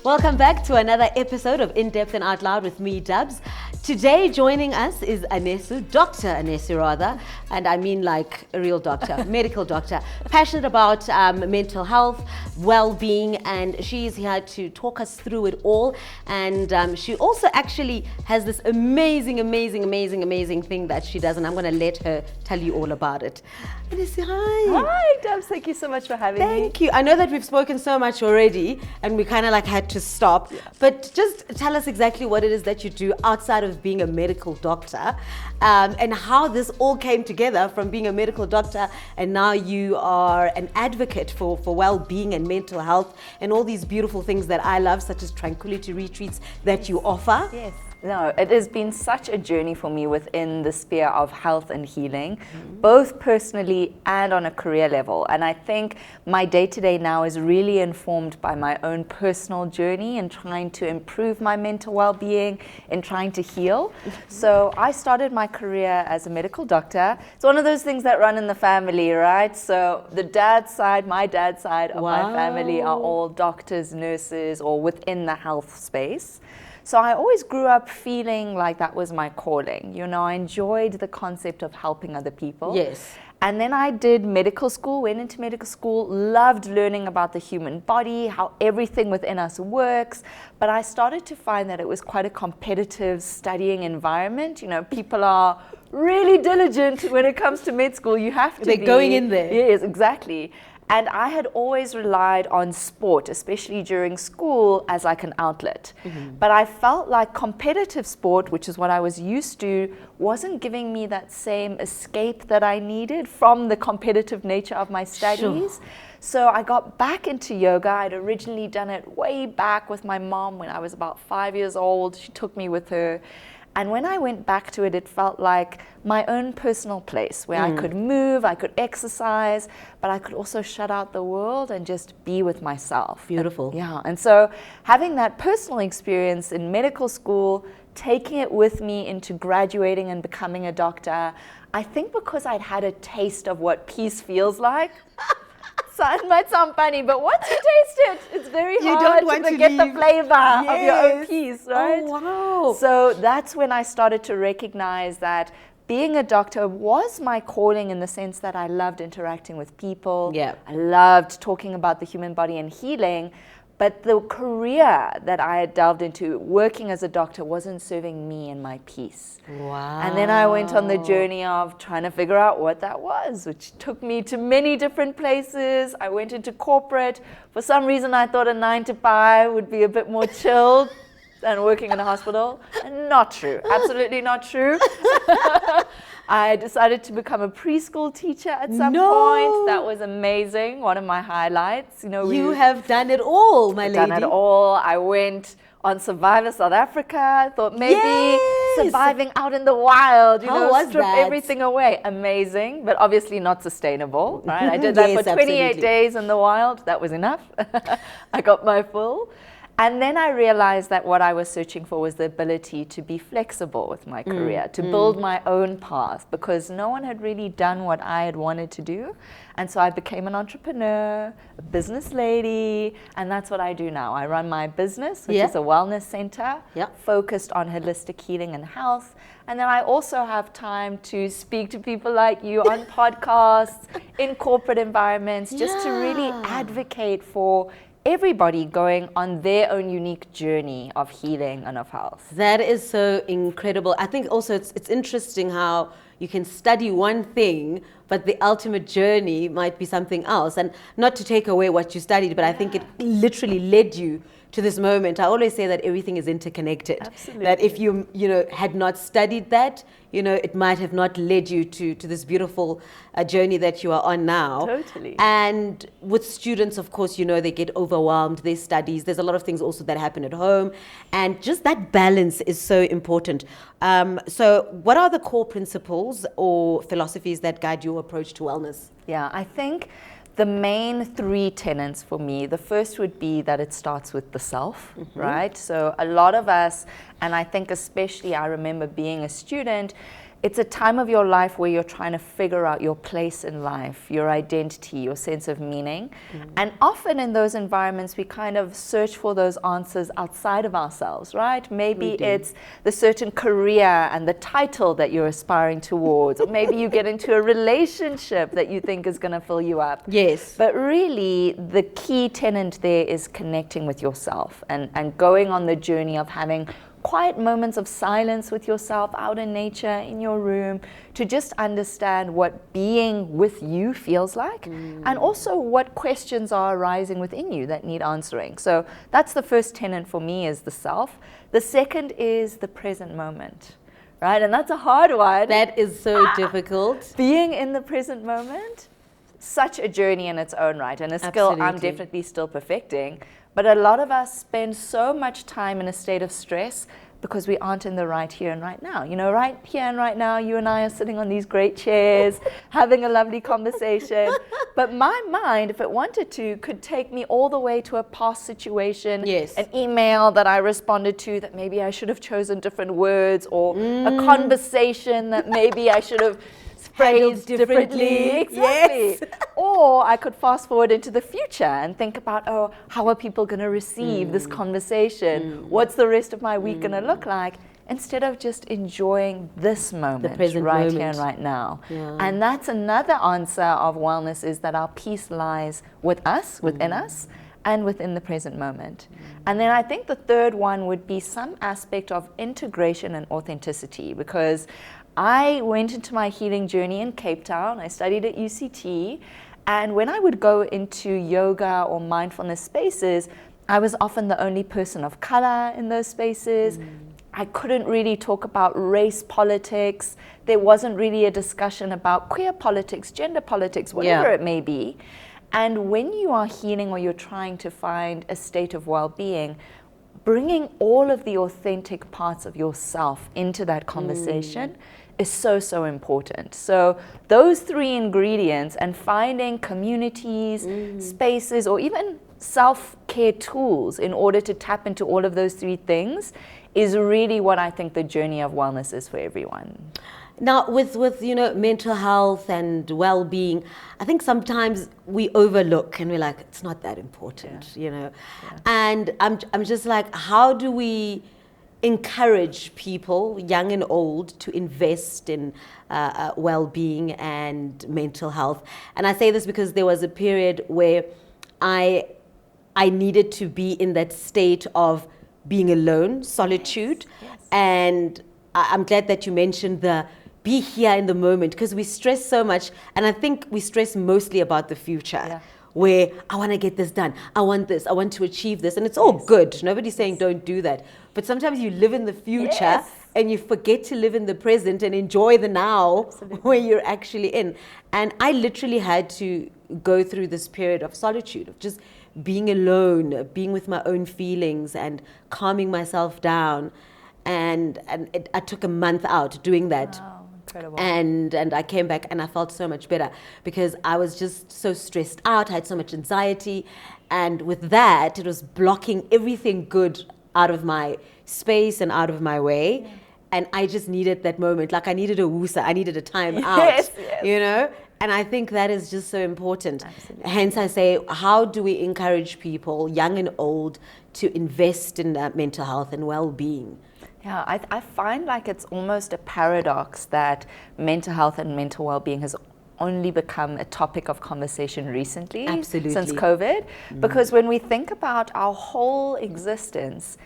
Welcome back to another episode of In Depth and Out Loud with me, Dubbz. Today joining us is Dr Anesu rather, and I mean like a real doctor, medical doctor, passionate about mental health, well-being, and she's here to talk us through it all. And she also actually has this amazing thing that she does, and I'm going to let her tell you all about it. Anesu, hi. Hi, Dubbz. Thank you so much for having me. Thank you. I know that we've spoken so much already, and we kind of like had to stop. Yeah. But just tell us exactly what it is that you do outside of being a medical doctor, and how this all came together from being a medical doctor, and now you are an advocate for well-being and mental health and all these beautiful things that I love, such as tranquility retreats that you offer. Yes. No, it has been such a journey for me within the sphere of health and healing, both personally and on a career level. And I think my day-to-day now is really informed by my own personal journey in trying to improve my mental well-being, in trying to heal. So I started my career as a medical doctor. It's one of those things that run in the family, right? So the my dad's side of my family are all doctors, nurses, or within the health space. So I always grew up feeling like that was my calling. You know, I enjoyed the concept of helping other people. Yes. And then I did medical school, went into medical school, loved learning about the human body, how everything within us works. But I started to find that it was quite a competitive studying environment. You know, people are really diligent when it comes to med school. You have to be. They're going in there. Yes, exactly. And I had always relied on sport, especially during school, as like an outlet. But I felt like competitive sport, which is what I was used to, wasn't giving me that same escape that I needed from the competitive nature of my studies. Sure. So I got back into yoga. I'd originally done it way back with my mom when I was about 5 years old. She took me with her. And when I went back to it, it felt like my own personal place where I could move, I could exercise, but I could also shut out the world and just be with myself. Beautiful. And so having that personal experience in medical school, taking it with me into graduating and becoming a doctor, I think because I'd had a taste of what peace feels like. So it might sound funny, but once you taste it, it's very hard to get the flavor of your own peace, right? Oh, wow. So that's when I started to recognize that being a doctor was my calling, in the sense that I loved interacting with people. Yeah. I loved talking about the human body and healing. But the career that I had delved into, working as a doctor, wasn't serving me and my peace. Wow. And then I went on the journey of trying to figure out what that was, which took me to many different places. I went into corporate. For some reason, I thought a 9 to 5 would be a bit more chilled than working in a hospital. And not true. Absolutely not true. I decided to become a preschool teacher at some point. That was amazing. One of my highlights. You know, you have done it all, my lady. Done it all. I went on Survivor South Africa. I thought maybe surviving out in the wild, strip everything away. Amazing, but obviously not sustainable, right? I did that for 28 days in the wild. That was enough. I got my full. And then I realized that what I was searching for was the ability to be flexible with my career, to build my own path, because no one had really done what I had wanted to do. And so I became an entrepreneur, a business lady, and that's what I do now. I run my business, which is a wellness center focused on holistic healing and health. And then I also have time to speak to people like you on podcasts, in corporate environments, just to really advocate for everybody going on their own unique journey of healing and of health. That is so incredible. I think also it's interesting how you can study one thing, but the ultimate journey might be something else. And not to take away what you studied, but I think it literally led you to this moment. I always say that everything is interconnected. Absolutely. That if you had not studied that, it might have not led you to this beautiful journey that you are on now. Totally. And with students, of course, they get overwhelmed, their studies. There's a lot of things also that happen at home. And just that balance is so important. So what are the core principles or philosophies that guide your approach to wellness? Yeah, I think the main 3 tenets for me, the first would be that it starts with the self, right? So a lot of us, and I think especially I remember being a student, It's a time of your life where you're trying to figure out your place in life, your identity, your sense of meaning. And often in those environments, we kind of search for those answers outside of ourselves, right? Maybe it's the certain career and the title that you're aspiring towards, or maybe you get into a relationship that you think is going to fill you up. Yes. But really, the key tenet there is connecting with yourself and going on the journey of having quiet moments of silence with yourself out in nature, in your room, to just understand what being with you feels like, and also what questions are arising within you that need answering. So that's the first tenet for me, is the self. The second is the present moment, right? And that's a hard one. That is so difficult. Being in the present moment, such a journey in its own right, and a skill I'm definitely still perfecting. But a lot of us spend so much time in a state of stress because we aren't in the right here and right now. You know, right here and right now, you and I are sitting on these great chairs, having a lovely conversation. But my mind, if it wanted to, could take me all the way to a past situation, an email that I responded to that maybe I should have chosen different words, or a conversation that maybe I should have phrased differently. Exactly. Yes. Or I could fast forward into the future and think about, oh, how are people going to receive this conversation? What's the rest of my week going to look like? Instead of just enjoying this moment, the present right moment. Here and right now. And that's another answer of wellness, is that our peace lies with us, within us, and within the present moment. And then I think the third one would be some aspect of integration and authenticity, because I went into my healing journey in Cape Town. I studied at UCT, and when I would go into yoga or mindfulness spaces, I was often the only person of color in those spaces. I couldn't really talk about race politics. There wasn't really a discussion about queer politics, gender politics, whatever it may be. And when you are healing, or you're trying to find a state of well-being, bringing all of the authentic parts of yourself into that conversation is so, so important. So those three ingredients, and finding communities, spaces, or even self-care tools in order to tap into all of those three things, is really what I think the journey of wellness is for everyone. Now, with you know, mental health and well-being, I think sometimes we overlook and we're like, it's not that important, you know. And I'm just like, how do we encourage people, young and old, to invest in well-being and mental health? And I say this because there was a period where I needed to be in that state of being alone, solitude, and I'm glad that you mentioned the be here in the moment, because we stress so much, and I think we stress mostly about the future, where I want to get this done, I want this, I want to achieve this, and it's all good. Nobody's saying don't do that, but sometimes you live in the future and you forget to live in the present and enjoy the now where you're actually in. And I literally had to go through this period of solitude, of just being alone, being with my own feelings and calming myself down. And I took a month out doing that. Wow. Incredible. And I came back and I felt so much better, because I was just so stressed out. I had so much anxiety, and with that, it was blocking everything good out of my space and out of my way. And I just needed that moment, like I needed a woosa, I needed a time out, you know. And I think that is just so important. Absolutely. Hence, I say, how do we encourage people, young and old, to invest in mental health and well-being? Yeah, I find like it's almost a paradox that mental health and mental well-being has only become a topic of conversation recently, since COVID. Because when we think about our whole existence,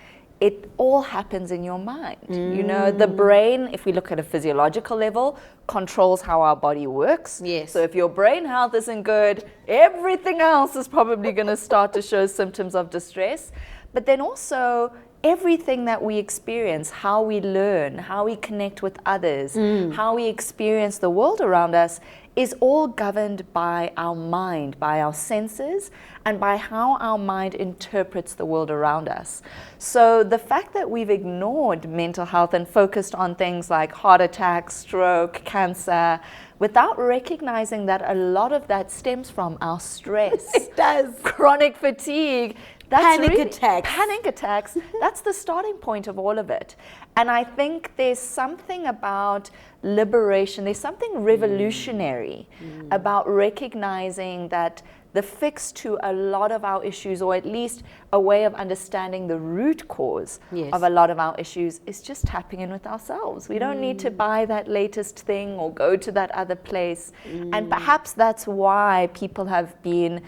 it all happens in your mind. You know, the brain, if we look at a physiological level, controls how our body works. So if your brain health isn't good, everything else is probably going to start to show symptoms of distress. But then also, everything that we experience, how we learn, how we connect with others, how we experience the world around us, is all governed by our mind, by our senses, and by how our mind interprets the world around us. So the fact that we've ignored mental health and focused on things like heart attack, stroke, cancer, without recognizing that a lot of that stems from our stress. It does. Chronic fatigue. Panic attacks. Panic attacks. That's the starting point of all of it. And I think there's something about liberation, there's something revolutionary about recognizing that the fix to a lot of our issues, or at least a way of understanding the root cause of a lot of our issues, is just tapping in with ourselves. We don't need to buy that latest thing or go to that other place. And perhaps that's why people have been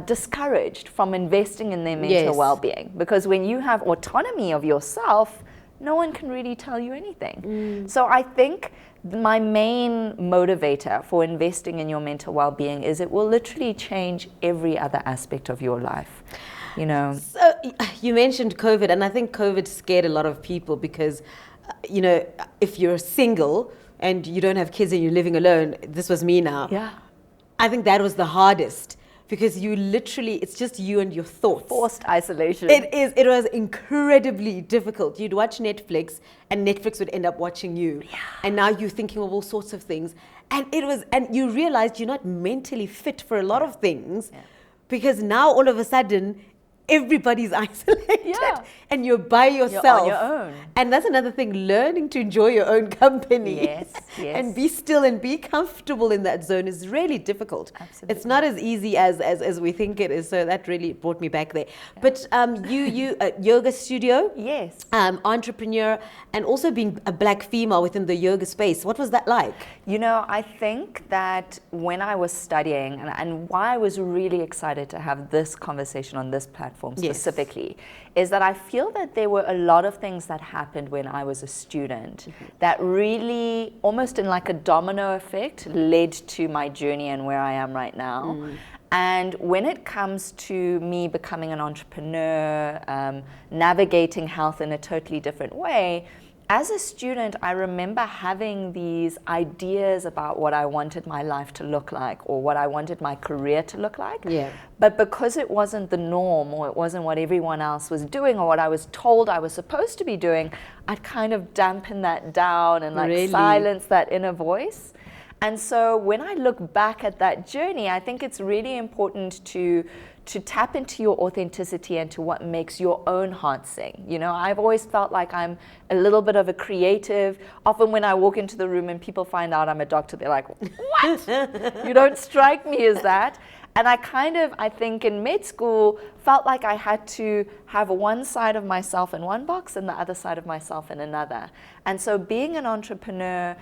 discouraged from investing in their mental well-being, because when you have autonomy of yourself, no one can really tell you anything. So I think my main motivator for investing in your mental well-being is it will literally change every other aspect of your life. You know. So you mentioned COVID, and I think COVID scared a lot of people because, you know, if you're single and you don't have kids and you're living alone, this was me now. Yeah. I think that was the hardest. Because you literally, it's just you and your thoughts. Forced isolation. It was incredibly difficult. You'd watch Netflix and Netflix would end up watching you. Yeah. And now you're thinking of all sorts of things. And you realized you're not mentally fit for a lot of things because now all of a sudden, everybody's isolated and you're by yourself. You're on your own. And that's another thing, learning to enjoy your own company. Yes. And be still and be comfortable in that zone is really difficult. Absolutely. It's not as easy as we think it is. So that really brought me back there. Yeah. But you yoga studio. Yes. Entrepreneur, and also being a black female within the yoga space. What was that like? You know, I think that when I was studying, and why I was really excited to have this conversation on this platform specifically, is that I feel that there were a lot of things that happened when I was a student that really, almost in like a domino effect, led to my journey and where I am right now. And when it comes to me becoming an entrepreneur, navigating health in a totally different way, as a student, I remember having these ideas about what I wanted my life to look like or what I wanted my career to look like. Yeah. But because it wasn't the norm, or it wasn't what everyone else was doing, or what I was told I was supposed to be doing, I'd kind of dampen that down and silence that inner voice. And so when I look back at that journey, I think it's really important to tap into your authenticity and to what makes your own heart sing. You know, I've always felt like I'm a little bit of a creative. Often when I walk into the room and people find out I'm a doctor, they're like, what? You don't strike me as that. And I think in med school, felt like I had to have one side of myself in one box and the other side of myself in another. And so being an entrepreneur,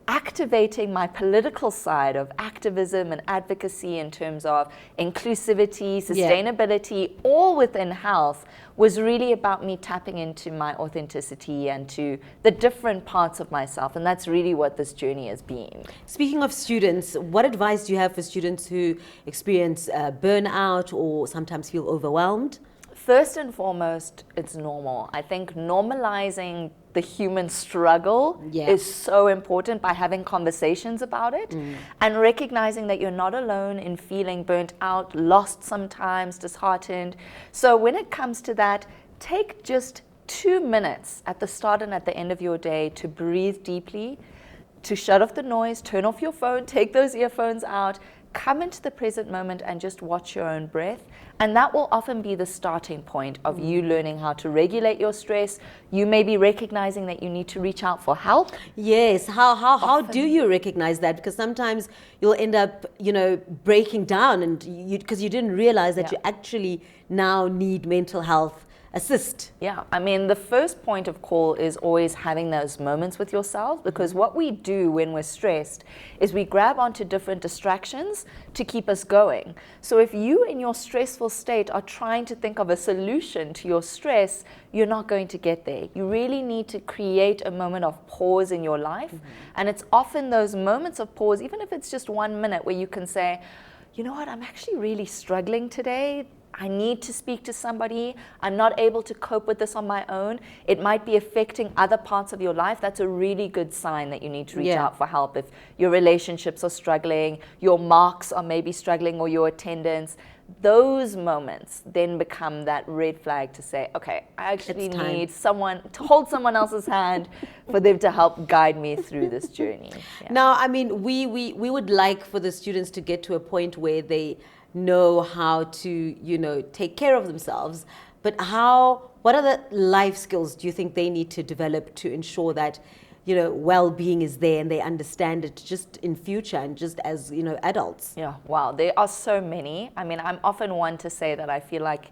activating my political side of activism and advocacy in terms of inclusivity, sustainability, all within health, was really about me tapping into my authenticity and to the different parts of myself. And that's really what this journey has been. Speaking of students, what advice do you have for students who experience burnout or sometimes feel overwhelmed? First and foremost, it's normal. I think normalizing the human struggle is so important by having conversations about it and recognizing that you're not alone in feeling burnt out, lost sometimes, disheartened. So when it comes to that, take just 2 minutes at the start and at the end of your day to breathe deeply, to shut off the noise, turn off your phone, take those earphones out, come into the present moment and just watch your own breath. And that will often be the starting point of you learning how to regulate your stress. You may be recognizing that you need to reach out for help. Yes. How do you recognize that? Because sometimes you'll end up, breaking down and because you didn't realize that you actually now need mental health assist. Yeah, I mean, the first point of call is always having those moments with yourself, because what we do when we're stressed is we grab onto different distractions to keep us going. So if you in your stressful state are trying to think of a solution to your stress, you're not going to get there. You really need to create a moment of pause in your life. And it's often those moments of pause, even if it's just 1 minute, where you can say, you know what, I'm actually really struggling today. I need to speak to somebody. I'm not able to cope with this on my own. It might be affecting other parts of your life. That's a really good sign that you need to reach out for help. If your relationships are struggling, your marks are maybe struggling, or your attendance, those moments then become that red flag to say, okay, I actually need someone to hold someone else's hand for them to help guide me through this journey. Now, I mean, we would like for the students to get to a point where they know how to, take care of themselves, but what other life skills do you think they need to develop to ensure that, well-being is there and they understand it just in future and just as, adults? Yeah, wow, there are so many. I mean, I'm often one to say that I feel like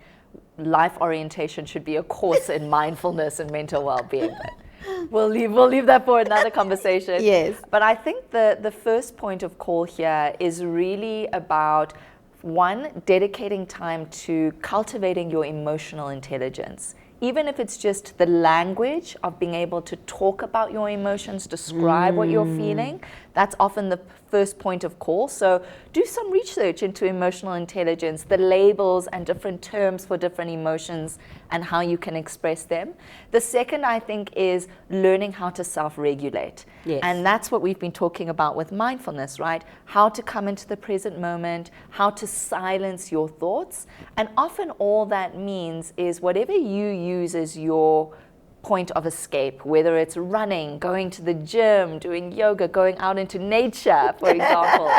life orientation should be a course in mindfulness and mental well-being. But we'll leave that for another conversation. Yes. But I think the first point of call here is really about, one, dedicating time to cultivating your emotional intelligence. Even if it's just the language of being able to talk about your emotions, describe what you're feeling, that's often the first point of call. So do some research into emotional intelligence, the labels and different terms for different emotions and how you can express them. The second, I think, is learning how to self-regulate. Yes. And that's what we've been talking about with mindfulness, right? How to come into the present moment, how to silence your thoughts. And often all that means is whatever you use as your point of escape, whether it's running, going to the gym, doing yoga, going out into nature, for example.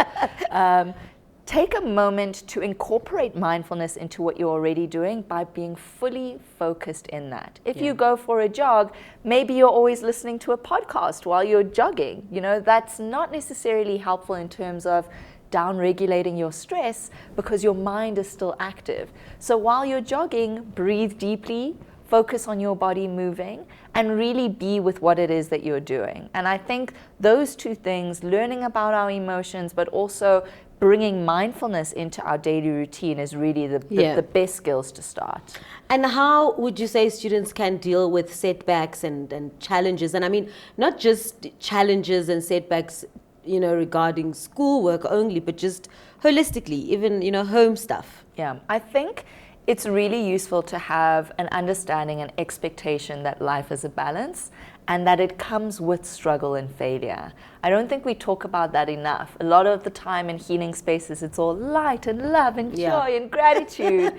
Take a moment to incorporate mindfulness into what you're already doing by being fully focused in that. If you go for a jog, maybe you're always listening to a podcast while you're jogging. That's not necessarily helpful in terms of down-regulating your stress because your mind is still active. So while you're jogging, breathe deeply, focus on your body moving, and really be with what it is that you're doing. And I think those two things, learning about our emotions, but also bringing mindfulness into our daily routine, is really the best skills to start. And how would you say students can deal with setbacks and challenges? And I mean, not just challenges and setbacks, regarding schoolwork only, but just holistically, even, home stuff. Yeah, I think it's really useful to have an understanding and expectation that life is a balance and that it comes with struggle and failure. I don't think we talk about that enough. A lot of the time in healing spaces, it's all light and love and joy and gratitude.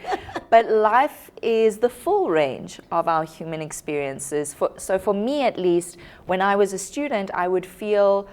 But life is the full range of our human experiences. So for me, at least, when I was a student, I would feel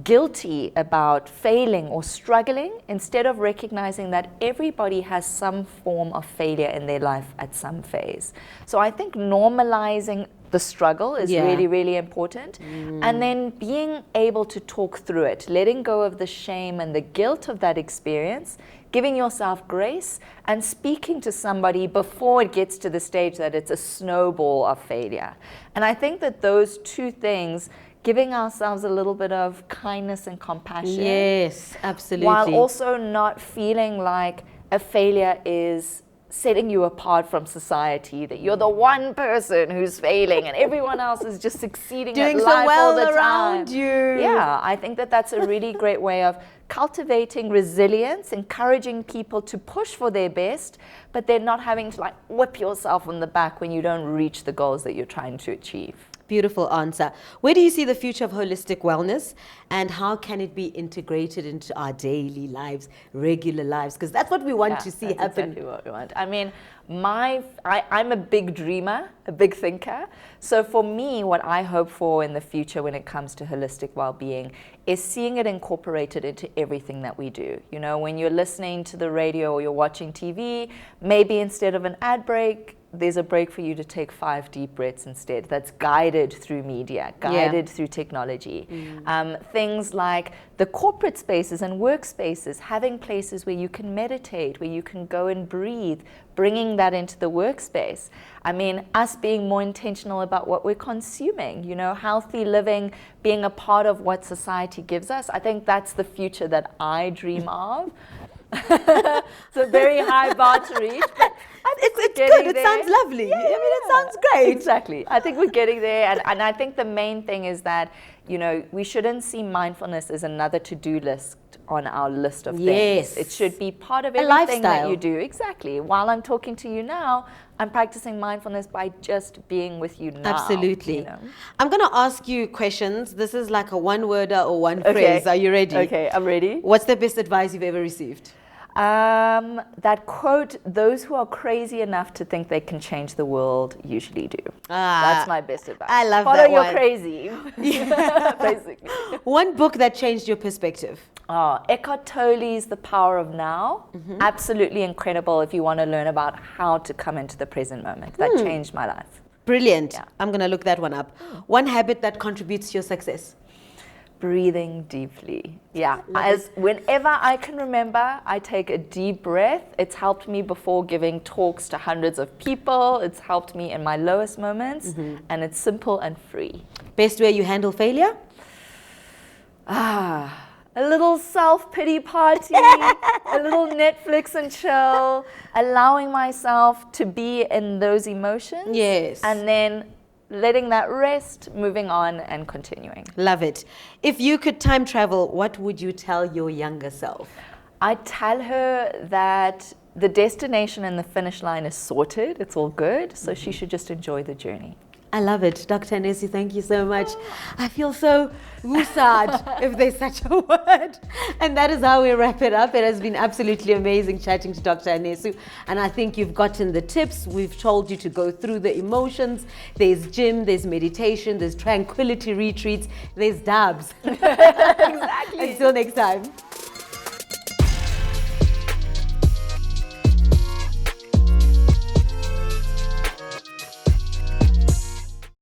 guilty about failing or struggling instead of recognizing that everybody has some form of failure in their life at some phase. So I think normalizing the struggle is really, really important. And then being able to talk through it, letting go of the shame and the guilt of that experience, giving yourself grace and speaking to somebody before it gets to the stage that it's a snowball of failure. And I think that those two things, giving ourselves a little bit of kindness and compassion. Yes, absolutely. While also not feeling like a failure is setting you apart from society, that you're the one person who's failing and everyone else is just succeeding doing at so life well all the around time. you. Yeah, I think that that's a really great way of cultivating resilience, encouraging people to push for their best, but then not having to whip yourself on the back when you don't reach the goals that you're trying to achieve. Beautiful answer. Where do you see the future of holistic wellness, and how can it be integrated into our daily lives, regular lives? Because that's what we want to see happen. Exactly what we want. I mean, I'm a big dreamer, a big thinker. So for me, what I hope for in the future when it comes to holistic well-being is seeing it incorporated into everything that we do. When you're listening to the radio or you're watching TV, maybe instead of an ad break, there's a break for you to take 5 deep breaths instead. That's guided through media, guided through technology. Things like the corporate spaces and workspaces, having places where you can meditate, where you can go and breathe, bringing that into the workspace. I mean, us being more intentional about what we're consuming, healthy living, being a part of what society gives us. I think that's the future that I dream of. It's a very high bar to reach, but it's good. It sounds lovely. I mean, it sounds great. Exactly. I think we're getting there, and I think the main thing is that we shouldn't see mindfulness as another to-do list on our list of things. Yes. It should be part of a everything lifestyle that you do. Exactly. While I'm talking to you now, I'm practicing mindfulness by just being with you now. Absolutely. I'm going to ask you questions. This is like a one-worder or one phrase. Are you ready? Okay, I'm ready. What's the best advice you've ever received? That quote, those who are crazy enough to think they can change the world usually do. That's my best advice. I love Follow that your one. crazy, basically. One book that changed your perspective. Eckhart Tolle's The Power of Now. Absolutely incredible if you want to learn about how to come into the present moment. That changed my life. Brilliant. Yeah. I'm going to look that one up. One habit that contributes to your success. Breathing deeply. Yeah. Whenever I can remember, I take a deep breath. It's helped me before giving talks to hundreds of people. It's helped me in my lowest moments. And it's simple and free. Best way you handle failure? A little self-pity party, a little Netflix and chill, allowing myself to be in those emotions. Yes. And then letting that rest, moving on and continuing. Love it. If you could time travel, what would you tell your younger self? I'd tell her that the destination and the finish line is sorted. It's all good. So she should just enjoy the journey. I love it. Dr. Anesu, thank you so much. I feel so woosad, if there's such a word. And that is how we wrap it up. It has been absolutely amazing chatting to Dr. Anesu. And I think you've gotten the tips. We've told you to go through the emotions. There's gym, there's meditation, there's tranquility retreats, there's Dubbz. Exactly. Until next time.